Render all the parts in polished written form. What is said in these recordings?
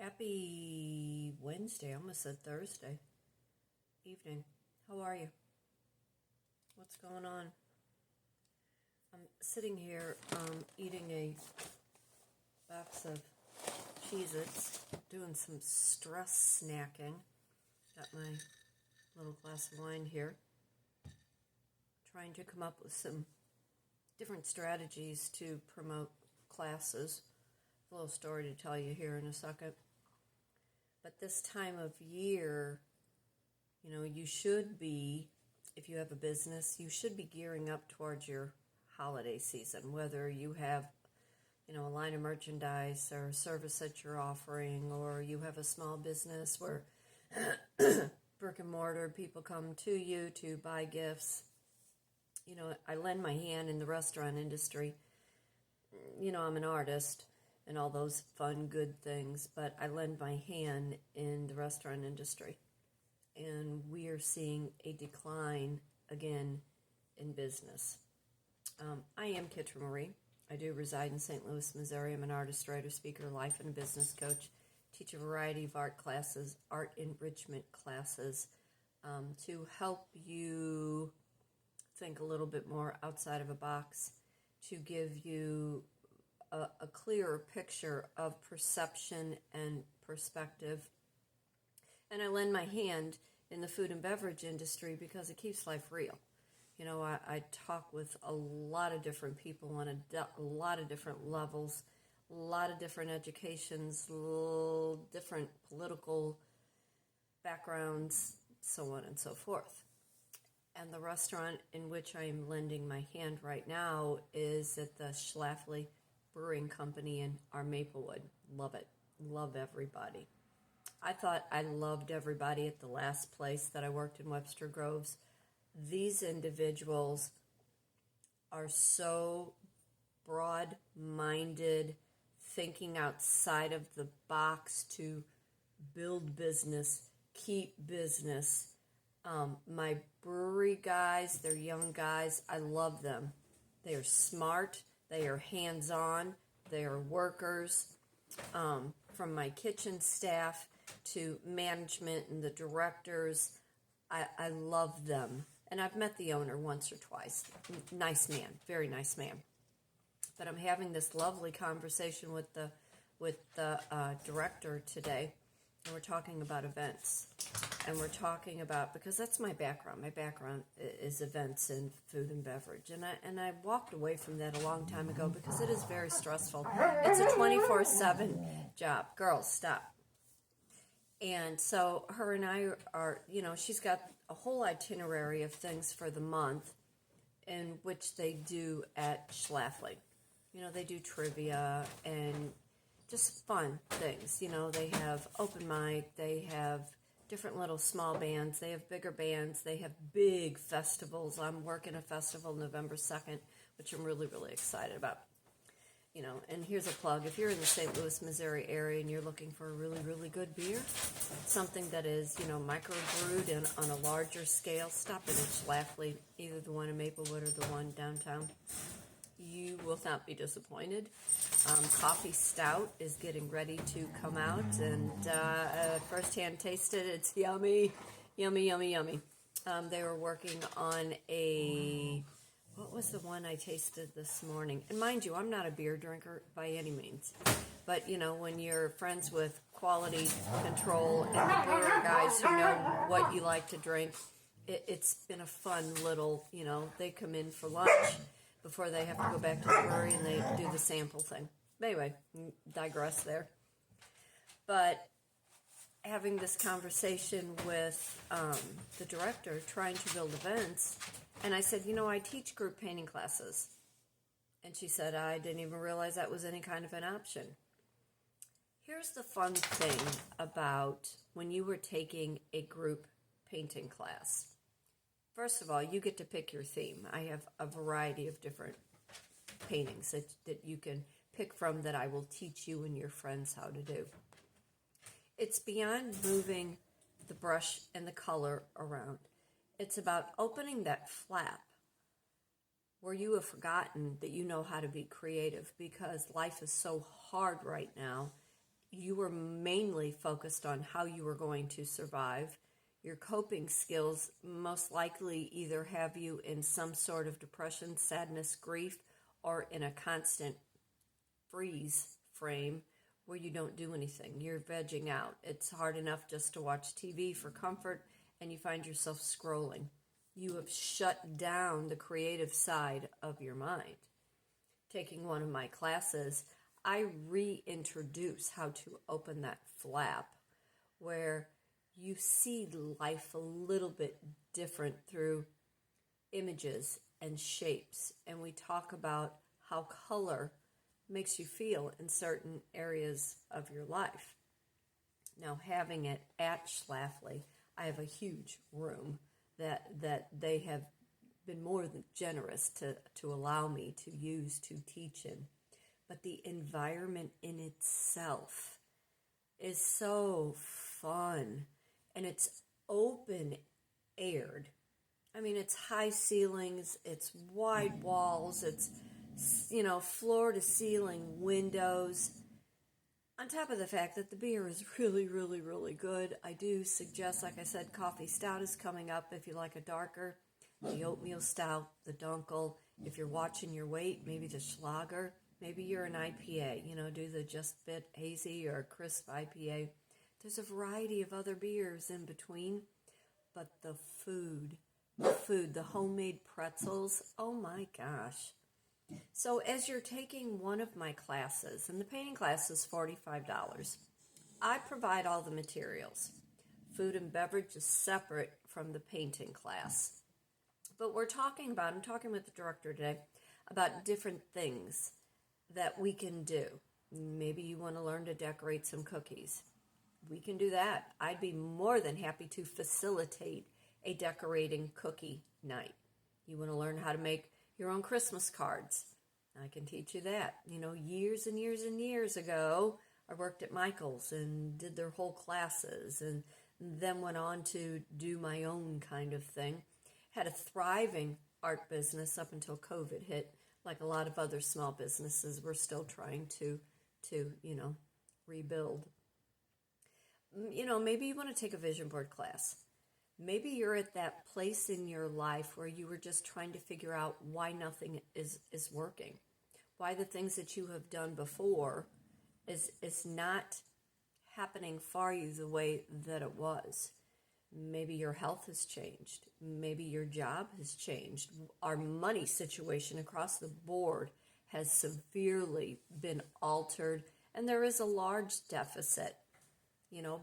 Happy Wednesday, I almost said Thursday evening. How are you? What's going on? I'm sitting here eating a box of Cheez-Its, doing some stress snacking. Got my little glass of wine here. Trying to come up with some different strategies to promote classes. A little story to tell you here in a second. But this time of year, you should be, if you have a business, you should be gearing up towards your holiday season, whether you have, a line of merchandise or a service that you're offering, or you have a small business where brick and mortar people come to you to buy gifts. I lend my hand in the restaurant industry. I'm an artist and all those fun, good things, but I lend my hand in the restaurant industry. And we are seeing a decline again in business. I am Kitra Marie. I do reside in St. Louis, Missouri. I'm an artist, writer, speaker, life and business coach. Teach a variety of art classes, art enrichment classes, to help you think a little bit more outside of a box, to give you a clearer picture of perception and perspective. And I lend my hand in the food and beverage industry because it keeps life real. I talk with a lot of different people on a lot of different levels, a lot of different educations, different political backgrounds, so on and so forth. And the restaurant in which I am lending my hand right now is at the Schlafly Brewing Company in our Maplewood. Love it. Love everybody. I thought I loved everybody at the last place that I worked in, Webster Groves. These individuals are so broad-minded, thinking outside of the box to build business, keep business. My brewery guys, they're young guys. I love them. They are smart. They are hands-on. They are workers. From my kitchen staff to management and the directors, I love them. And I've met the owner once or twice. Nice man, very nice man. But I'm having this lovely conversation with the director today, and we're talking about events. And we're talking about, because that's my background. My background is events and food and beverage. And I walked away from that a long time ago because it is very stressful. It's a 24/7 job. Girls, stop. And so her and I are, she's got a whole itinerary of things for the month in which they do at Schlafly. They do trivia and just fun things. They have open mic, they have different little small bands, they have bigger bands, they have big festivals. I'm working a festival November 2nd, which I'm really, really excited about. And here's a plug. If you're in the St. Louis, Missouri area and you're looking for a really, really good beer, something that is, microbrewed and on a larger scale, stop in at Schlafly, either the one in Maplewood or the one downtown. You will not be disappointed. Coffee Stout is getting ready to come out, and firsthand tasted, it's yummy, yummy, yummy, yummy. They were working on what was the one I tasted this morning? And mind you, I'm not a beer drinker by any means. But, when you're friends with quality control and the brewer guys who know what you like to drink, it's been a fun little, they come in for lunch before they have to go back to the brewery and they do the sample thing. But anyway, digress there. But having this conversation with the director, trying to build events, and I said, I teach group painting classes. And she said, I didn't even realize that was any kind of an option. Here's the fun thing about when you were taking a group painting class. First of all, you get to pick your theme. I have a variety of different paintings that you can pick from that I will teach you and your friends how to do. It's beyond moving the brush and the color around. It's about opening that flap where you have forgotten that you know how to be creative, because life is so hard right now. you were mainly focused on how you were going to survive. Your coping skills most likely either have you in some sort of depression, sadness, grief, or in a constant freeze frame where you don't do anything. You're vegging out. It's hard enough just to watch TV for comfort, and you find yourself scrolling. You have shut down the creative side of your mind. Taking one of my classes, I reintroduce how to open that flap where you see life a little bit different through images and shapes. And we talk about how color makes you feel in certain areas of your life. Now, having it at Schlafly, I have a huge room that they have been more than generous to allow me to use to teach in. But the environment in itself is so fun, and it's open aired. I mean, it's high ceilings, it's wide walls, it's, floor to ceiling windows. On top of the fact that the beer is really, really, really good. I do suggest, like I said, coffee stout is coming up if you like a darker. The oatmeal stout, the dunkel. If you're watching your weight, maybe the Schlager. Maybe you're an IPA, do the Just Bit Hazy or Crisp IPA. There's a variety of other beers in between. But the food, the homemade pretzels, oh my gosh. So as you're taking one of my classes, and the painting class is $45, I provide all the materials. Food and beverage is separate from the painting class. But I'm talking with the director today about different things that we can do. Maybe you want to learn to decorate some cookies. We can do that. I'd be more than happy to facilitate a decorating cookie night. You want to learn how to make your own Christmas cards. I can teach you that. Years and years and years ago, I worked at Michael's and did their whole classes and then went on to do my own kind of thing. Had a thriving art business up until COVID hit. Like a lot of other small businesses, we're still trying to rebuild. Maybe you want to take a vision board class. Maybe you're at that place in your life where you were just trying to figure out why nothing is working, why the things that you have done before is not happening for you the way that it was. Maybe your health has changed. Maybe your job has changed. Our money situation across the board has severely been altered, and there is a large deficit.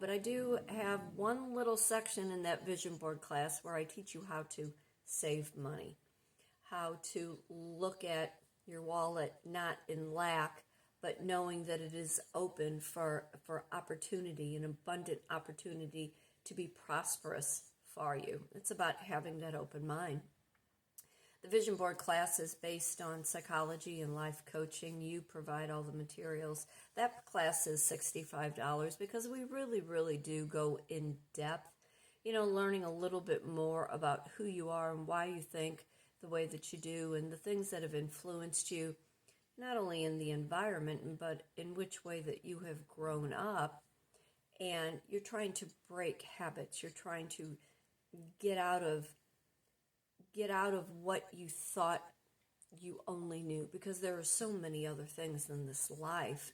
But I do have one little section in that vision board class where I teach you how to save money, how to look at your wallet not in lack, but knowing that it is open for opportunity, an abundant opportunity to be prosperous for you. It's about having that open mind. The vision board class is based on psychology and life coaching. You provide all the materials. That class is $65 because we really, really do go in depth, learning a little bit more about who you are and why you think the way that you do and the things that have influenced you, not only in the environment, but in which way that you have grown up. And you're trying to break habits. You're trying to get out of what you thought you only knew, because there are so many other things in this life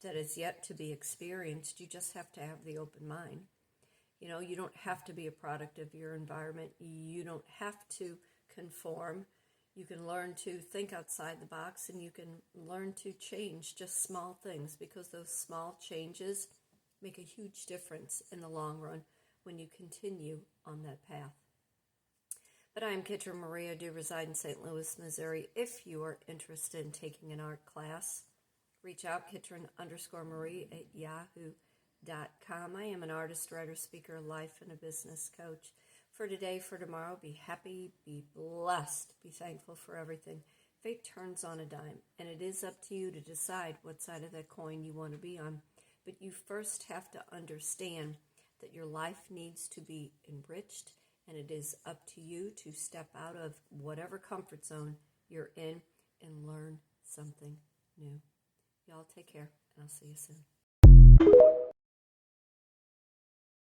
that is yet to be experienced. You just have to have the open mind. You don't have to be a product of your environment. You don't have to conform. You can learn to think outside the box, and you can learn to change just small things, because those small changes make a huge difference in the long run when you continue on that path. But I am Kitra Maria, do reside in St. Louis, Missouri. If you are interested in taking an art class, reach out, Kitrin_Marie at yahoo.com. I am an artist, writer, speaker, life, and a business coach. For today, for tomorrow, be happy, be blessed, be thankful for everything. Fate turns on a dime, and it is up to you to decide what side of that coin you want to be on. But you first have to understand that your life needs to be enriched, and it is up to you to step out of whatever comfort zone you're in and learn something new. Y'all take care, and I'll see you soon.